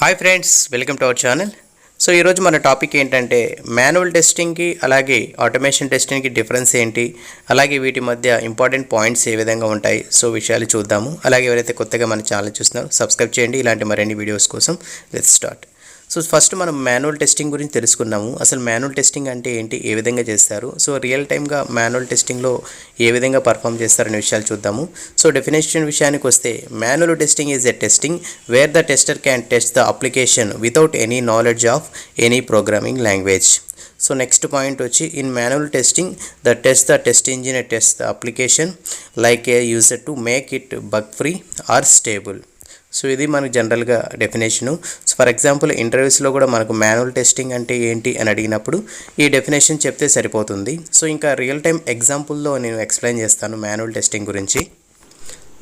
Hi friends, welcome to our channel. So ఈరోజు మన topic ఏంటంటే మాన్యువల్ టెస్టింగ్కి అలాగే ఆటోమేషన్ టెస్టింగ్కి డిఫరెన్స్ ఏంటి, అలాగే వీటి మధ్య ఇంపార్టెంట్ పాయింట్స్ ఏ విధంగా ఉంటాయి, సో విషయాలు చూద్దాము. అలాగే ఎవరైతే కొత్తగా మన ఛానల్ చూస్తున్నారో సబ్స్క్రైబ్ చేయండి ఇలాంటి మరిన్ని వీడియోస్ కోసం. Let's start. సో ఫస్ట్ మనం మాన్యువల్ టెస్టింగ్ గురించి తెలుసుకున్నాము. అసలు మాన్యువల్ టెస్టింగ్ అంటే ఏంటి, ఏ విధంగా చేస్తారు, సో రియల్ టైమ్గా మాన్యువల్ టెస్టింగ్లో ఏ విధంగా పర్ఫామ్ చేస్తారనే విషయాలు చూద్దాము. సో డెఫినేషన్ విషయానికి వస్తే manual testing is a testing where the tester can test the application without any knowledge of any programming language. So next point వచ్చి in manual testing the test engine test the application like a user to make it bug free or stable. So ఇది మనకు జనరల్గా definition. So for example ఇంటర్వ్యూస్లో కూడా మనకు manual testing అంటే ఏంటి అని అడిగినప్పుడు ఈ డెఫినేషన్ చెప్తే సరిపోతుంది. సో ఇంకా రియల్ టైం ఎగ్జాంపుల్లో నేను ఎక్స్ప్లెయిన్ చేస్తాను మాన్యువల్ టెస్టింగ్ గురించి.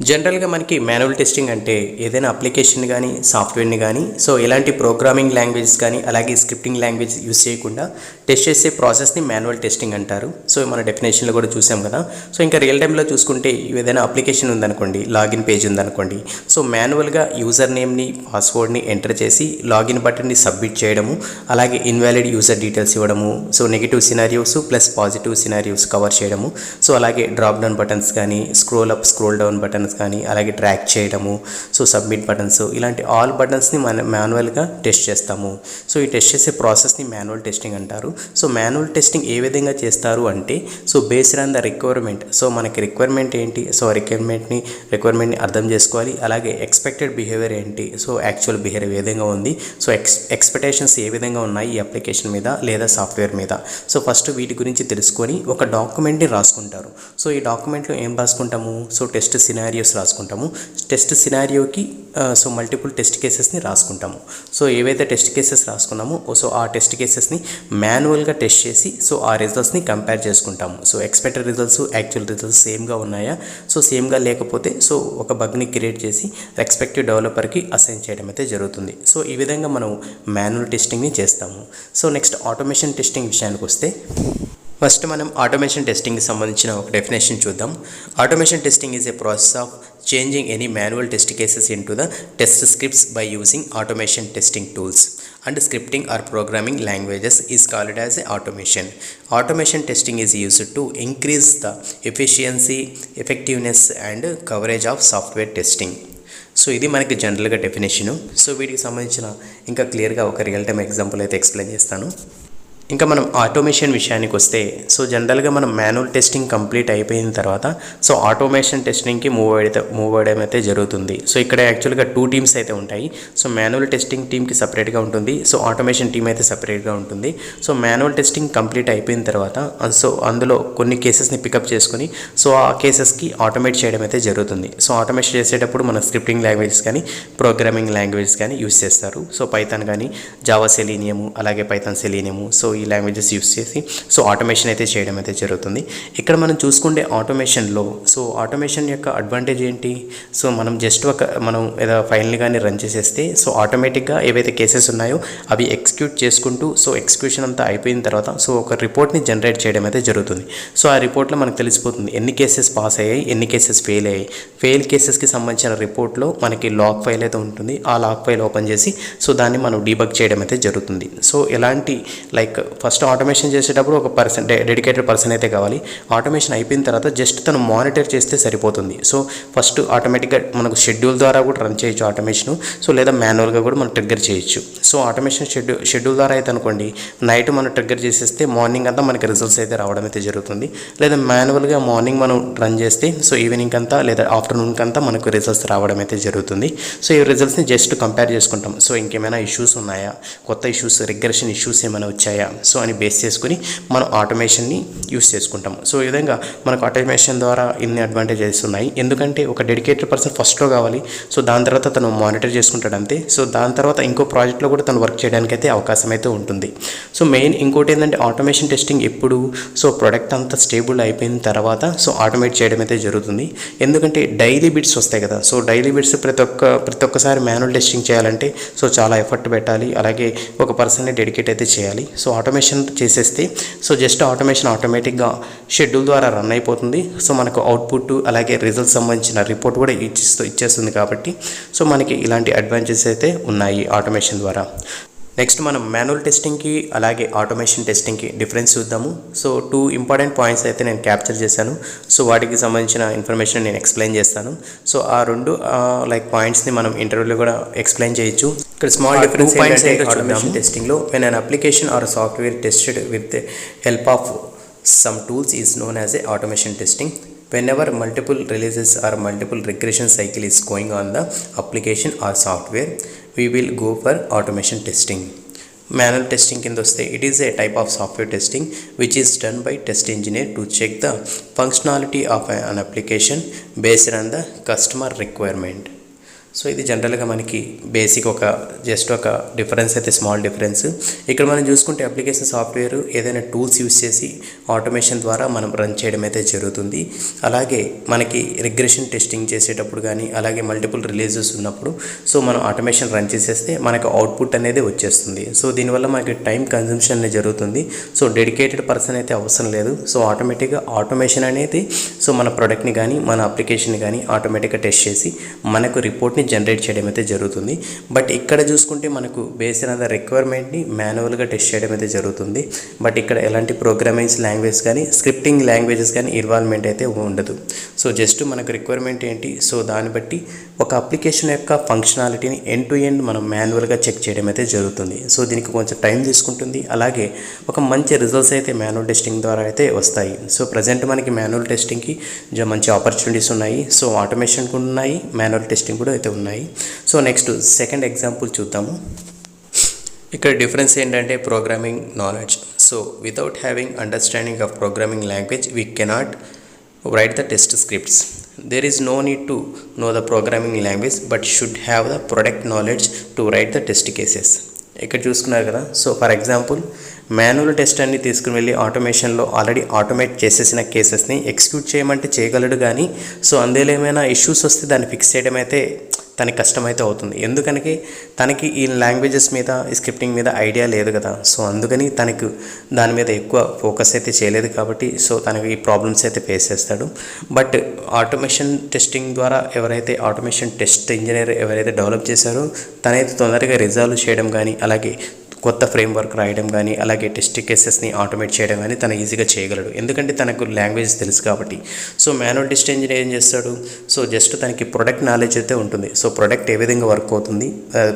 జనరల్గా మనకి మాన్యువల్ టెస్టింగ్ అంటే ఏదైనా అప్లికేషన్ కానీ సాఫ్ట్వేర్ని కానీ సో ఎలాంటి ప్రోగ్రామింగ్ లాంగ్వేజెస్ కానీ అలాగే స్క్రిప్టింగ్ లాంగ్వేజ్ యూస్ చేయకుండా టెస్ట్ చేసే ప్రాసెస్ని మాన్యువల్ టెస్టింగ్ అంటారు. సో మన డెఫినేషన్లో కూడా చూసాం కదా. సో ఇంకా రియల్ టైంలో చూసుకుంటే ఏదైనా అప్లికేషన్ ఉందనుకోండి, లాగిన్ పేజ్ ఉందనుకోండి, సో మాన్యువల్గా యూజర్ నేమ్ని పాస్వర్డ్ని ఎంటర్ చేసి లాగిన్ బటన్ని సబ్మిట్ చేయడము, అలాగే ఇన్వాలిడ్ యూజర్ డీటెయిల్స్ ఇవ్వడము, so negative scenarios plus positive scenarios cover చేయడము, సో అలాగే డ్రాప్ డౌన్ బటన్స్ కానీ scroll up scroll down buttons కానీ అలాగే ట్రాక్ చేయడము, సో సబ్మిట్ బటన్స్, ఇలాంటి ఆల్ బటన్స్ని మనం మాన్యువల్గా టెస్ట్ చేస్తాము. సో ఈ టెస్ట్ చేసే ప్రాసెస్ని మాన్యువల్ టెస్టింగ్ అంటారు. సో మాన్యువల్ టెస్టింగ్ ఏ విధంగా చేస్తారు అంటే so based on the requirement. So మనకి రిక్వైర్మెంట్ ఏంటి, సో రిక్వైర్మెంట్ని అర్థం చేసుకోవాలి. అలాగే ఎక్స్పెక్టెడ్ బిహేవియర్ ఏంటి, సో యాక్చువల్ బిహేవియర్ ఏ విధంగా ఉంది, సో ఎక్స్పెక్టేషన్స్ ఏ విధంగా ఉన్నాయి ఈ అప్లికేషన్ మీద లేదా సాఫ్ట్వేర్ మీద. సో ఫస్ట్ వీటి గురించి తెలుసుకొని ఒక డాక్యుమెంట్ని రాసుకుంటారు. సో ఈ డాక్యుమెంట్లో ఏం రాసుకుంటాము, సో టెస్ట్ సినారియోస్ రాసుకుంటాము. టెస్ట్ సినారియోకి సో మల్టిపుల్ టెస్ట్ కేసెస్ని రాసుకుంటాము. సో ఏవైతే టెస్ట్ కేసెస్ రాసుకున్నామో సో ఆ టెస్ట్ కేసెస్ని మాన్యువల్గా టెస్ట్ చేసి సో ఆ రిజల్ట్స్ని కంపేర్ చేసుకుంటాము. So expected results actual results సేమ్గా ఉన్నాయా, సో సేమ్గా లేకపోతే సో ఒక బగ్ని క్రియేట్ చేసి రెస్పెక్టివ్ డెవలపర్కి అసైన్ చేయడం అయితే జరుగుతుంది. సో ఈ విధంగా మనం మాన్యువల్ టెస్టింగ్ని చేస్తాము. సో నెక్స్ట్ ఆటోమేషన్ టెస్టింగ్ విషయానికి వస్తే ఫస్ట్ మనం ఆటోమేషన్ టెస్టింగ్కి సంబంధించిన ఒక డెఫినేషన్ చూద్దాం. Automation testing is a process of changing any manual test cases in to the test scripts by using automation testing tools and scripting or programming languages is called as automation. Automation testing is used to increase the efficiency, effectiveness and coverage of software testing. So ఇది మనకి జనరల్గా definition. So వీటికి సంబంధించిన ఇంకా క్లియర్గా ఒక real time example అయితే explain చేస్తాను. ఇంకా మనం ఆటోమేషన్ విషయానికి వస్తే సో జనరల్గా మనం మాన్యువల్ టెస్టింగ్ కంప్లీట్ అయిపోయిన తర్వాత సో ఆటోమేషన్ టెస్టింగ్కి మూవ్ అవ్వడం అయితే జరుగుతుంది. సో ఇక్కడ యాక్చువల్గా 2 టీమ్స్ అయితే ఉంటాయి. సో మాన్యువల్ టెస్టింగ్ టీమ్కి సపరేట్గా ఉంటుంది, సో ఆటోమేషన్ టీమ్ అయితే సపరేట్గా ఉంటుంది. సో మాన్యువల్ టెస్టింగ్ కంప్లీట్ అయిపోయిన తర్వాత సో అందులో కొన్ని కేసెస్ని పికప్ చేసుకొని సో ఆ కేసెస్కి ఆటోమేట్ చేయడం అయితే జరుగుతుంది. సో ఆటోమేషన్ చేసేటప్పుడు మన స్క్రిప్టింగ్ లాంగ్వేజెస్ కానీ ప్రోగ్రామింగ్ లాంగ్వేజెస్ కానీ యూస్ చేస్తారు. సో పైథాన్ కానీ జావా సెలీనియము అలాగే పైథాన్ సెలీనియము సో ఈ లాంగ్వేజెస్ యూస్ చేసి సో ఆటోమేషన్ అయితే చేయడం అయితే జరుగుతుంది. ఇక్కడ మనం చూసుకుంటే ఆటోమేషన్లో సో ఆటోమేషన్ యొక్క అడ్వాంటేజ్ ఏంటి, సో మనం జస్ట్ మనం ఏదో ఫైల్ని కానీ రన్ చేసేస్తే సో ఆటోమేటిక్గా ఏవైతే కేసెస్ ఉన్నాయో అవి ఎగ్జిక్యూట్ చేసుకుంటూ సో ఎగ్జిక్యూషన్ అంతా అయిపోయిన తర్వాత సో ఒక రిపోర్ట్ని జనరేట్ చేయడం అయితే జరుగుతుంది. సో ఆ రిపోర్ట్లో మనకు తెలిసిపోతుంది ఎన్ని కేసెస్ పాస్ అయ్యాయి, ఎన్ని కేసెస్ ఫెయిల్ అయ్యాయి. ఫెయిల్ కేసెస్కి సంబంధించిన రిపోర్ట్లో మనకి లాగ్ ఫైల్ అయితే ఉంటుంది. ఆ లాగ్ ఫైల్ ఓపెన్ చేసి సో దాన్ని మనం డీబగ్ చేయడం అయితే జరుగుతుంది. సో ఎలాంటి లైక్ ఫస్ట్ ఆటోమేషన్ చేసేటప్పుడు ఒక డెడికేటెడ్ పర్సన్ అయితే కావాలి. ఆటోమేషన్ అయిపోయిన తర్వాత జస్ట్ తను మానిటర్ చేస్తే సరిపోతుంది. సో ఫస్ట్ ఆటోమేటిక్గా మనకు షెడ్యూల్ ద్వారా కూడా రన్ చేయొచ్చు ఆటోమేషను, సో లేదా మాన్యువల్గా కూడా మనం ట్రిగ్గర్ చేయొచ్చు. సో ఆటోమేషన్ షెడ్యూల్ ద్వారా అయితే అనుకోండి నైట్ మనం ట్రిగ్గర్ చేసేస్తే మార్నింగ్ అంతా మనకి రిజల్ట్స్ అయితే రావడం అయితే జరుగుతుంది. లేదా మాన్యువల్గా మార్నింగ్ మనం రన్ చేస్తే సో ఈవినింగ్ అంతా లేదా ఆఫ్టర్నూన్కి అంతా మనకు రిజల్ట్స్ రావడం అయితే జరుగుతుంది. సో ఈ రిజల్ట్స్ని జస్ట్ కంపేర్ చేసుకుంటాం. సో ఇంకేమైనా ఇష్యూస్ ఉన్నాయా, కొత్త ఇష్యూస్ రిగ్రెషన్ ఇష్యూస్ ఏమైనా వచ్చాయా సో అని బేస్ చేసుకుని మనం ఆటోమేషన్ని యూస్ చేసుకుంటాము. సో ఈ విధంగా మనకు ఆటోమేషన్ ద్వారా ఇన్ని అడ్వాంటేజెస్ ఉన్నాయి. ఎందుకంటే ఒక డెడికేటెడ్ పర్సన్ ఫస్ట్లో కావాలి, సో దాని తర్వాత తను మానిటర్ చేసుకుంటాడు అంతే. సో దాని తర్వాత ఇంకో ప్రాజెక్ట్లో కూడా తను వర్క్ చేయడానికి అయితే అవకాశం అయితే ఉంటుంది. సో మెయిన్ ఇంకోటి ఏంటంటే ఆటోమేషన్ టెస్టింగ్ ఎప్పుడు సో ప్రొడక్ట్ అంతా స్టేబుల్ అయిపోయిన తర్వాత సో ఆటోమేట్ చేయడం అయితే జరుగుతుంది. ఎందుకంటే డైలీ బిట్స్ వస్తాయి కదా, సో డైలీ బిట్స్ ప్రతి ఒక్కసారి మాన్యువల్ టెస్టింగ్ చేయాలంటే సో చాలా ఎఫర్ట్ పెట్టాలి, అలాగే ఒక పర్సన్ని డెడికేట్ అయితే చేయాలి. సో ఆటోమేషన్ చేసేస్తే సో జస్ట్ ఆటోమేషన్ ఆటోమేటిక్గా షెడ్యూల్ ద్వారా రన్ అయిపోతుంది. సో మనకు అవుట్పుట్ అలాగే రిజల్ట్ సంబంధించిన రిపోర్ట్ కూడా ఇచ్చేస్తుంది కాబట్టి సో మనకి ఇలాంటి అడ్వాంటేజెస్ అయితే ఉన్నాయి ఆటోమేషన్ ద్వారా. నెక్స్ట్ మనం మాన్యువల్ టెస్టింగ్కి అలాగే ఆటోమేషన్ టెస్టింగ్కి డిఫరెన్స్ చూద్దాము. సో 2 ఇంపార్టెంట్ పాయింట్స్ అయితే నేను క్యాప్చర్ చేశాను. సో వాటికి సంబంధించిన ఇన్ఫర్మేషన్ నేను ఎక్స్ప్లెయిన్ చేస్తాను. సో ఆ 2 పాయింట్స్ని మనం ఇంటర్వ్యూలో కూడా ఎక్స్ప్లెయిన్ చేయొచ్చు. ఇక్కడ స్మాల్ డిఫరెన్స్ ఏంటంటే ఆటోమేషన్ టెస్టింగ్లో when an application or software tested with the help of some tools is known as a automation testing. Whenever multiple releases or multiple regression cycle is going on the application or software, we will go for automation testing. Manual testing కింద వస్తే it is a type of software testing which is done by test engineer to check the functionality of an application based on the customer requirement. So ఇది జనరల్గా మనకి basic just ఒక difference అయితే small difference. ఇక్కడ మనం చూసుకుంటే application software ఏదైనా tools use చేసి ఆటోమేషన్ ద్వారా మనం రన్ చేయడం అయితే జరుగుతుంది. అలాగే మనకి రిగ్రెషన్ టెస్టింగ్ చేసేటప్పుడు కానీ అలాగే మల్టిపుల్ రిలీజెస్ ఉన్నప్పుడు సో మనం ఆటోమేషన్ రన్ చేసేస్తే మనకు అవుట్పుట్ అనేది వచ్చేస్తుంది. సో దీనివల్ల మనకి టైం కన్జంప్షన్ అనేది జరుగుతుంది. సో డెడికేటెడ్ పర్సన్ అయితే అవసరం లేదు. సో ఆటోమేటిక్గా ఆటోమేషన్ అనేది సో మన ప్రోడక్ట్ని కానీ మన అప్లికేషన్ని కానీ ఆటోమేటిక్గా టెస్ట్ చేసి మనకు రిపోర్ట్ని జనరేట్ చేయడం అయితే జరుగుతుంది. బట్ ఇక్కడ చూసుకుంటే మనకు బేస్డ్ ఆన్ ద రిక్వైర్మెంట్ని మాన్యువల్గా టెస్ట్ చేయడం అయితే జరుగుతుంది. బట్ ఇక్కడ ఎలాంటి ప్రోగ్రామింగ్ లాంగ్వేజ్ కానీ స్క్రిప్టింగ్ లాంగ్వేజెస్ కానీ ఇన్వాల్వ్మెంట్ అయితే ఉండదు. సో జస్ట్ మనకు రిక్వైర్మెంట్ ఏంటి సో దాన్ని బట్టి ఒక అప్లికేషన్ యొక్క ఫంక్షనాలిటీని ఎండ్ టు ఎండ్ మనం మాన్యువల్గా చెక్ చేయడం అయితే జరుగుతుంది. సో దీనికి కొంచెం టైం తీసుకుంటుంది. అలాగే ఒక మంచి రిజల్ట్స్ అయితే మాన్యువల్ టెస్టింగ్ ద్వారా అయితే వస్తాయి. సో ప్రజెంట్ మనకి మాన్యువల్ టెస్టింగ్కి మంచి ఆపర్చునిటీస్ ఉన్నాయి. సో ఆటోమేషన్ కూడా ఉన్నాయి, మాన్యువల్ టెస్టింగ్ కూడా అయితే ఉన్నాయి. సో నెక్స్ట్ సెకండ్ ఎగ్జాంపుల్ చూద్దాము. ఇక్కడ డిఫరెన్స్ ఏంటంటే programming knowledge. So without having understanding of programming language we cannot write the test scripts. There is no need to know the programming language but should have the product knowledge to write the test cases. ఇక్కడ చూసుకున్నారు కదా. So for example manual test అన్ని తీసుకుని వెళ్ళి ఆటోమేషన్లో already automate చేసేసిన కేసెస్ని execute చేయమంటే చేయగలడు. కానీ సో అందులో ఏమైనా ఇష్యూస్ వస్తే దాన్ని ఫిక్స్ చేయడం అయితే తనకి కష్టమైతే అవుతుంది. ఎందుకని తనకి ఈ లాంగ్వేజెస్ మీద ఈ స్క్రిప్టింగ్ మీద ఐడియా లేదు కదా. సో అందుకని తనకు దాని మీద ఎక్కువ ఫోకస్ అయితే చేయలేదు కాబట్టి సో తనకి ఈ ప్రాబ్లమ్స్ అయితే ఫేస్ చేస్తాడు. బట్ ఆటోమేషన్ టెస్టింగ్ ద్వారా ఎవరైతే ఆటోమేషన్ టెస్ట్ ఇంజనీర్ ఎవరైతే డెవలప్ చేశారో తనైతే తొందరగా రిజాల్వ్ చేయడం కానీ అలాగే కొత్త ఫ్రేమ్వర్క్ రాయడం కానీ అలాగే టెస్ట్ కేసెస్ని ఆటోమేట్ చేయడం కానీ తను ఈజీగా చేయగలడు. ఎందుకంటే తనకు లాంగ్వేజ్ తెలుసు కాబట్టి. సో మాన్యువల్ టెస్ట్ ఇంజనీర్ ఏం చేస్తాడు సో జస్ట్ తనకి ప్రొడక్ట్ నాలెడ్జ్ అయితే ఉంటుంది. సో ప్రొడక్ట్ ఏ విధంగా వర్క్ అవుతుంది,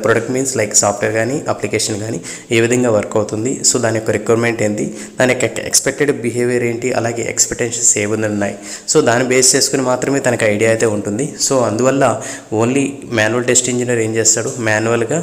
ప్రొడక్ట్ మీన్స్ లైక్ సాఫ్ట్వేర్ కానీ అప్లికేషన్ కానీ ఏ విధంగా వర్క్ అవుతుంది, సో దాని యొక్క రిక్వైర్మెంట్ ఏంటి, దాని యొక్క ఎక్స్పెక్టెడ్ బిహేవియర్ ఏంటి, అలాగే ఎక్స్పెక్టేషన్స్ ఏ విధంగా ఉన్నాయి, సో దాన్ని బేస్ చేసుకుని మాత్రమే తనకు ఐడియా అయితే ఉంటుంది. సో అందువల్ల ఓన్లీ మాన్యువల్ టెస్ట్ ఇంజనీర్ ఏం చేస్తాడు మాన్యువల్గా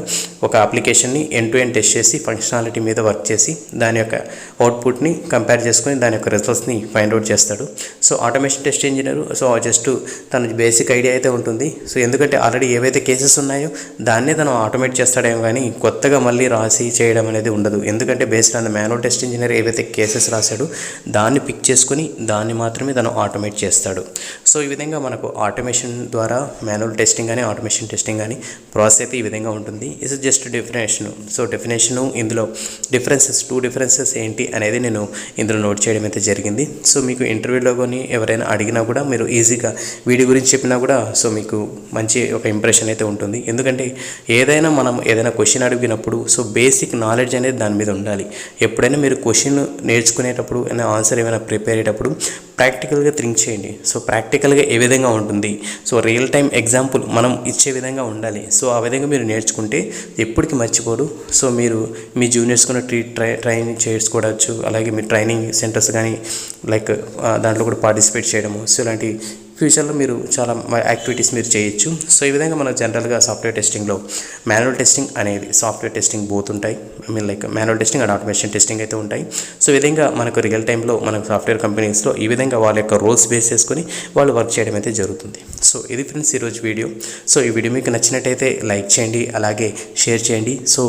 ఒక అప్లికేషన్ని ఎండ్ టు ఎండ్ టెస్ట్ చేసి ఫంక్షనాలిటీ మీద వర్క్ చేసి దాని యొక్క అవుట్పుట్ని కంపేర్ చేసుకొని దాని యొక్క రిజల్ట్స్ని ఫైండ్ అవుట్ చేస్తాడు. So automation test engineer so just తన బేసిక్ ఐడియా అయితే ఉంటుంది. సో ఎందుకంటే ఆల్రెడీ ఏవైతే కేసెస్ ఉన్నాయో దాన్నే తను ఆటోమేట్ చేస్తాడేమో కానీ కొత్తగా మళ్ళీ రాసి చేయడం అనేది ఉండదు. ఎందుకంటే based on the manual test engineer ఏవైతే కేసెస్ రాశాడో దాన్ని పిక్ చేసుకుని దాన్ని మాత్రమే తను ఆటోమేట్ చేస్తాడు. సో ఈ విధంగా మనకు ఆటోమేషన్ ద్వారా మాన్యువల్ టెస్టింగ్ కానీ ఆటోమేషన్ టెస్టింగ్ కానీ ప్రాసెస్ అయితే ఈ విధంగా ఉంటుంది. It's just definition. So definition ఇందులో టూ డిఫరెన్సెస్ ఏంటి అనేది నేను ఇందులో నోట్ చేయడం అయితే జరిగింది. సో మీకు ఇంటర్వ్యూలో కానీ ఎవరైనా అడిగినా కూడా మీరు ఈజీగా వీడి గురించి చెప్పినా కూడా సో మీకు మంచి ఒక ఇంప్రెషన్ అయితే ఉంటుంది. ఎందుకంటే మనం ఏదైనా క్వశ్చన్ అడిగినప్పుడు సో బేసిక్ నాలెడ్జ్ అనేది దాని మీద ఉండాలి. ఎప్పుడైనా మీరు క్వశ్చన్ నేర్చుకునేటప్పుడు ఆన్సర్ ఏమైనా ప్రిపేర్ అయ్యేటప్పుడు ప్రాక్టికల్గా థింక్ చేయండి. సో ప్రాక్టికల్గా ఏ విధంగా ఉంటుంది, సో రియల్ టైం ఎగ్జాంపుల్ మనం ఇచ్చే విధంగా ఉండాలి. సో ఆ విధంగా మీరు నేర్చుకుంటే ఎప్పటికీ మర్చిపోరు. సో మీరు మీ జూనియర్స్ కూడా ట్రైనింగ్ చేసుకోవచ్చు. అలాగే మీ ట్రైనింగ్ సెంటర్స్ కానీ లైక్ దాంట్లో కూడా పార్టిసిపేట్ చేయడము. సో ఇలాంటి ఫ్యూచర్లో మీరు చాలా యాక్టివిటీస్ మీరు చేయొచ్చు. సో ఈ విధంగా మనం జనరల్గా సాఫ్ట్వేర్ టెస్టింగ్లో మాన్యువల్ టెస్టింగ్ అనేది సాఫ్ట్వేర్ టెస్టింగ్ బోత్ ఉంటాయి. Like manual testing and automation testing అయితే ఉంటాయి. సో ఈ విధంగా మనకు రియల్ టైంలో మనకు సాఫ్ట్వేర్ కంపెనీస్లో ఈ విధంగా వాళ్ళ యొక్క రోల్స్ బేస్ చేసుకొని వాళ్ళు వర్క్ చేయడం అయితే జరుగుతుంది. సో ఇది ఫ్రెండ్స్ ఈరోజు వీడియో. సో ఈ వీడియో మీకు నచ్చినట్టయితే లైక్ చేయండి, అలాగే షేర్ చేయండి. సో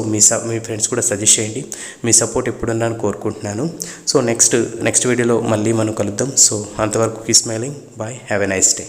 మీ ఫ్రెండ్స్ కూడా సజెస్ట్ చేయండి. మీ సపోర్ట్ ఎప్పుడున్నాను కోరుకుంటున్నాను. సో నెక్స్ట్ వీడియోలో మళ్ళీ మనం కలుద్దాం. సో అంతవరకు keep smiling. Bye. Have a nice day.